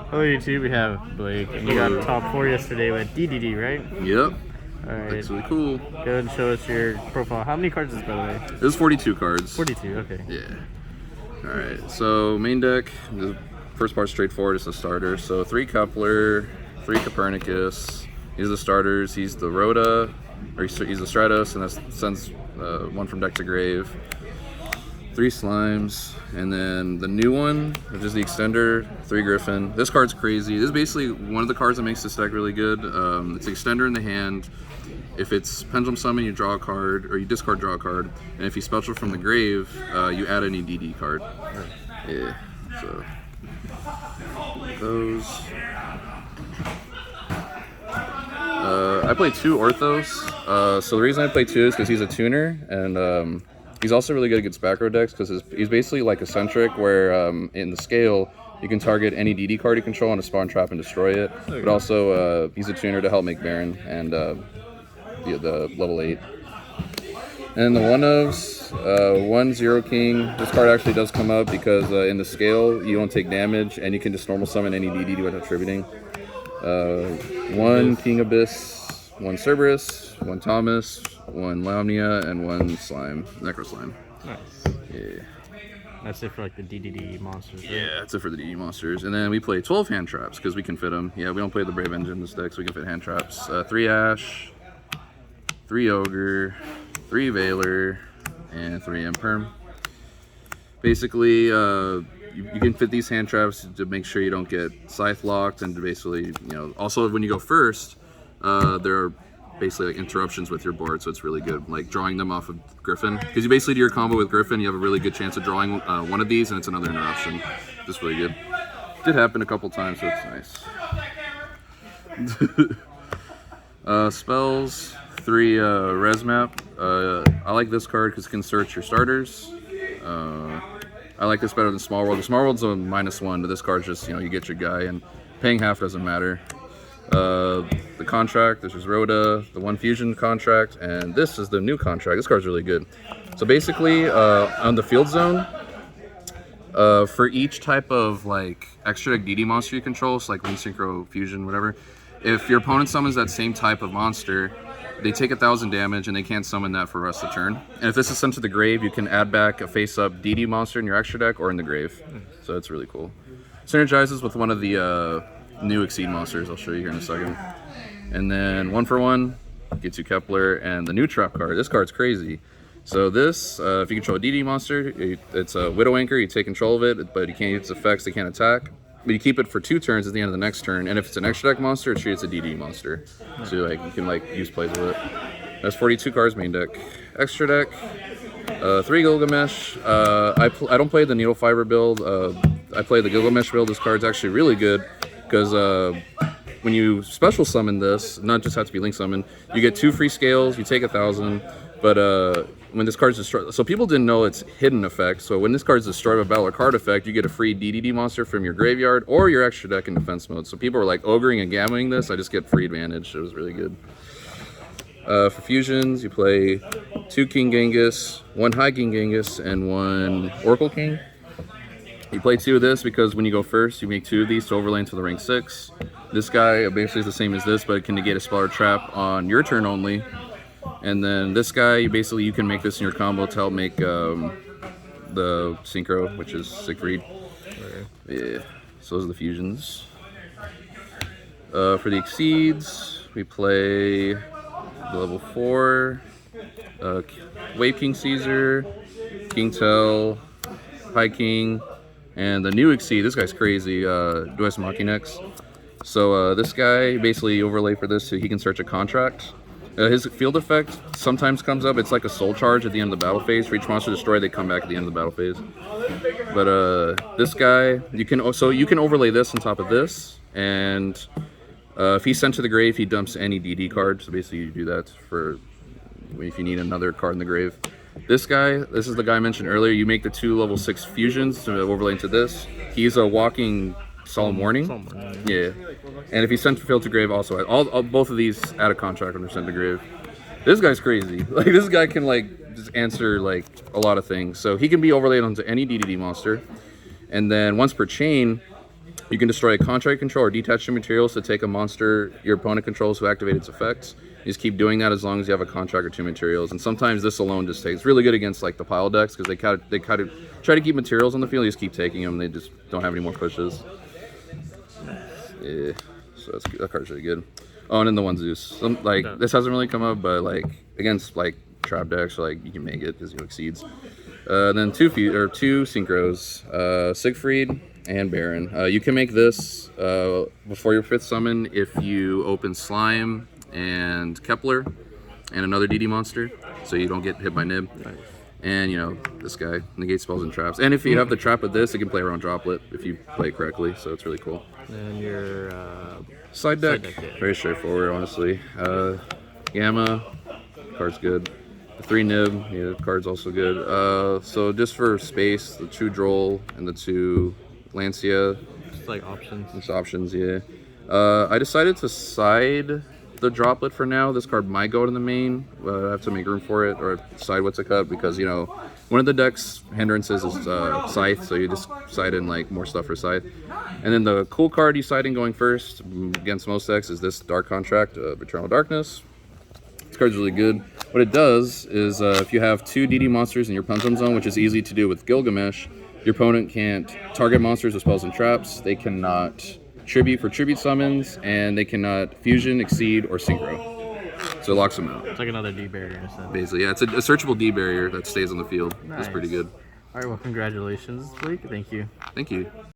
Hello YouTube, we have Blake, and you got top 4 yesterday with DDD, right? Yep. Alright. Looks really cool. Go ahead and show us your profile. How many cards is this, by the way? There's 42 cards. 42, okay. Yeah. Alright, so main deck, the first part's straightforward, it's a starter. So 3 Kepler, 3 Copernicus. These are the starters. He's the Rhoda, or he's the Stratos, and that sends 1 from deck to grave. 3 Slimes, and then the new one, which is the Extender, 3 Griffin. This card's crazy. This is basically one of the cards that makes this deck really good. It's the Extender in the hand. If it's Pendulum Summon, you draw a card, or you discard, draw a card. And if you special from the grave, you add any DD card. Yeah, so those. I play 2 Orthos. So the reason I play 2 is because he's a tuner, and he's also really good against back row decks because he's basically like Eccentric, where in the scale you can target any DD card you control on a spawn trap and destroy it. But also he's a tuner to help make Baron and the level 8. And the one-ofs, 1-0 King. This card actually does come up because in the scale you don't take damage and you can just normal summon any DD without attributing. 1 King Abyss, 1 Cerberus, 1 Thomas, 1 Lamnia, and 1 Slime, Necro Slime. Nice. Yeah. That's it for like the DDD monsters, right? Yeah, that's it for the DD monsters. And then we play 12 hand traps because we can fit them. Yeah, we don't play the Brave Engine in this deck, so we can fit hand traps. 3 Ash, 3 Ogre, 3 Veiler, and 3 Imperm. Basically, you can fit these hand traps to make sure you don't get scythe locked, and to basically, also when you go first, there are basically like interruptions with your board, so it's really good, like drawing them off of Griffin, because you basically do your combo with Griffin, you have a really good chance of drawing one of these, and it's another interruption. Just really good. Did happen a couple times, so it's nice. Spells, 3 res map. I like this card because it can search your starters. I like this better than Small World. The Small World's a -1, but this card's just, you get your guy, and paying half doesn't matter. The contract, this is Rhoda, the 1 fusion contract, and this is the new contract. This card's really good. So basically, on the field zone, for each type of like extra DD monster you control, so like Link Synchro, Fusion, whatever, if your opponent summons that same type of monster, they take 1,000 damage and they can't summon that for the rest of the turn. And if this is sent to the grave, you can add back a face-up DD monster in your extra deck or in the grave. So it's really cool. Synergizes with one of the new Exceed monsters. I'll show you here in a second. And then 1 for 1 gets you Kepler, and the new trap card. This card's crazy. So this, if you control a DD monster, it's a Widow Anchor. You take control of it, but you can't use its effects. They can't attack. But you keep it for 2 turns at the end of the next turn, and if it's an extra deck monster, it's treated as a DD monster. So you can use plays with it. That's 42 cards main deck. Extra deck, 3 Gilgamesh. I don't play the Needle Fiber build. I play the Gilgamesh build. This card's actually really good because when you special summon this, not just have to be link summon, you get 2 free scales. You take 1,000, but when this card's destroyed, so people didn't know its hidden effect. So when this card's destroyed by battle or card effect, you get a free DDD monster from your graveyard or your extra deck in defense mode. So people were like ogring and gammoing this. I just get free advantage. It was really good. For fusions, you play 2 King Genghis, 1 High King Genghis, and 1 Oracle King. You play 2 of this because when you go first, you make 2 of these to overlay into the rank 6. This guy basically is the same as this, but it can negate a spell or trap on your turn only. And then this guy, you can make this in your combo to help make the Synchro, which is Siegfried. Yeah, so those are the fusions. For the Exceeds, we play the level 4, Wave King Caesar, King Tell, High King, and the new Exceed. This guy's crazy, Dues Machinex. So this guy, basically overlay for this so he can search a contract. His field effect sometimes comes up. It's like a soul charge at the end of the battle phase. For each monster destroyed, they come back at the end of the battle phase. But this guy, you can overlay this on top of this, and if he's sent to the grave, he dumps any DD card. So basically, you do that for if you need another card in the grave. This guy, this is the guy I mentioned earlier. You make the 2 level 6 fusions to overlay into this. He's a walking Solemn Warning. Yeah. And if he's sent to field to grave, also both of these add a contract when they're sent to grave. This guy's crazy. Like, this guy can just answer a lot of things. So he can be overlaid onto any DDD monster. And then once per chain, You can destroy a contract control or detach your materials to take a monster your opponent controls who activate its effects. You just keep doing that as long as you have a contract or 2 materials. And sometimes this alone just takes. It's really good against like the pile decks because they kind of try to keep materials on the field. You just keep taking them. They just don't have any more pushes. Yeah, so that card's really good. Oh, and then the one Zeus. This hasn't really come up, but like against like trap decks, like you can make it because you exceeds. Then two synchros, Siegfried and Baron. You can make this before your 5th summon if you open Slime and Kepler and another DD monster, so you don't get hit by Nib. Nice. And you know, this guy negates spells and traps. And if you have the trap of this, it can play around Droplet if you play it correctly, so it's really cool. And your side deck very straightforward, honestly. Gamma, card's good. The 3 Nib, yeah, the card's also good. So just for space, the 2 Droll and the 2 Lancia. Just like options. Just options, yeah. I decided to side the Droplet for now. This card might go to the main. I have to make room for it, or decide what to cut, because, you know, one of the deck's hindrances is Scythe, so you just side in like more stuff for Scythe. And then the cool card you side in going first against most decks is this Dark Contract of Eternal Darkness. This card's really good. What it does is if you have 2 DD monsters in your Punzum zone, which is easy to do with Gilgamesh, your opponent can't target monsters with spells and traps. They cannot tribute for tribute summons, and they cannot fusion, exceed, or synchro. So it locks them out. It's like another D barrier in a sense. Basically, yeah, it's a searchable D barrier that stays on the field. Nice. It's pretty good. All right, well, congratulations, Blake. Thank you. Thank you.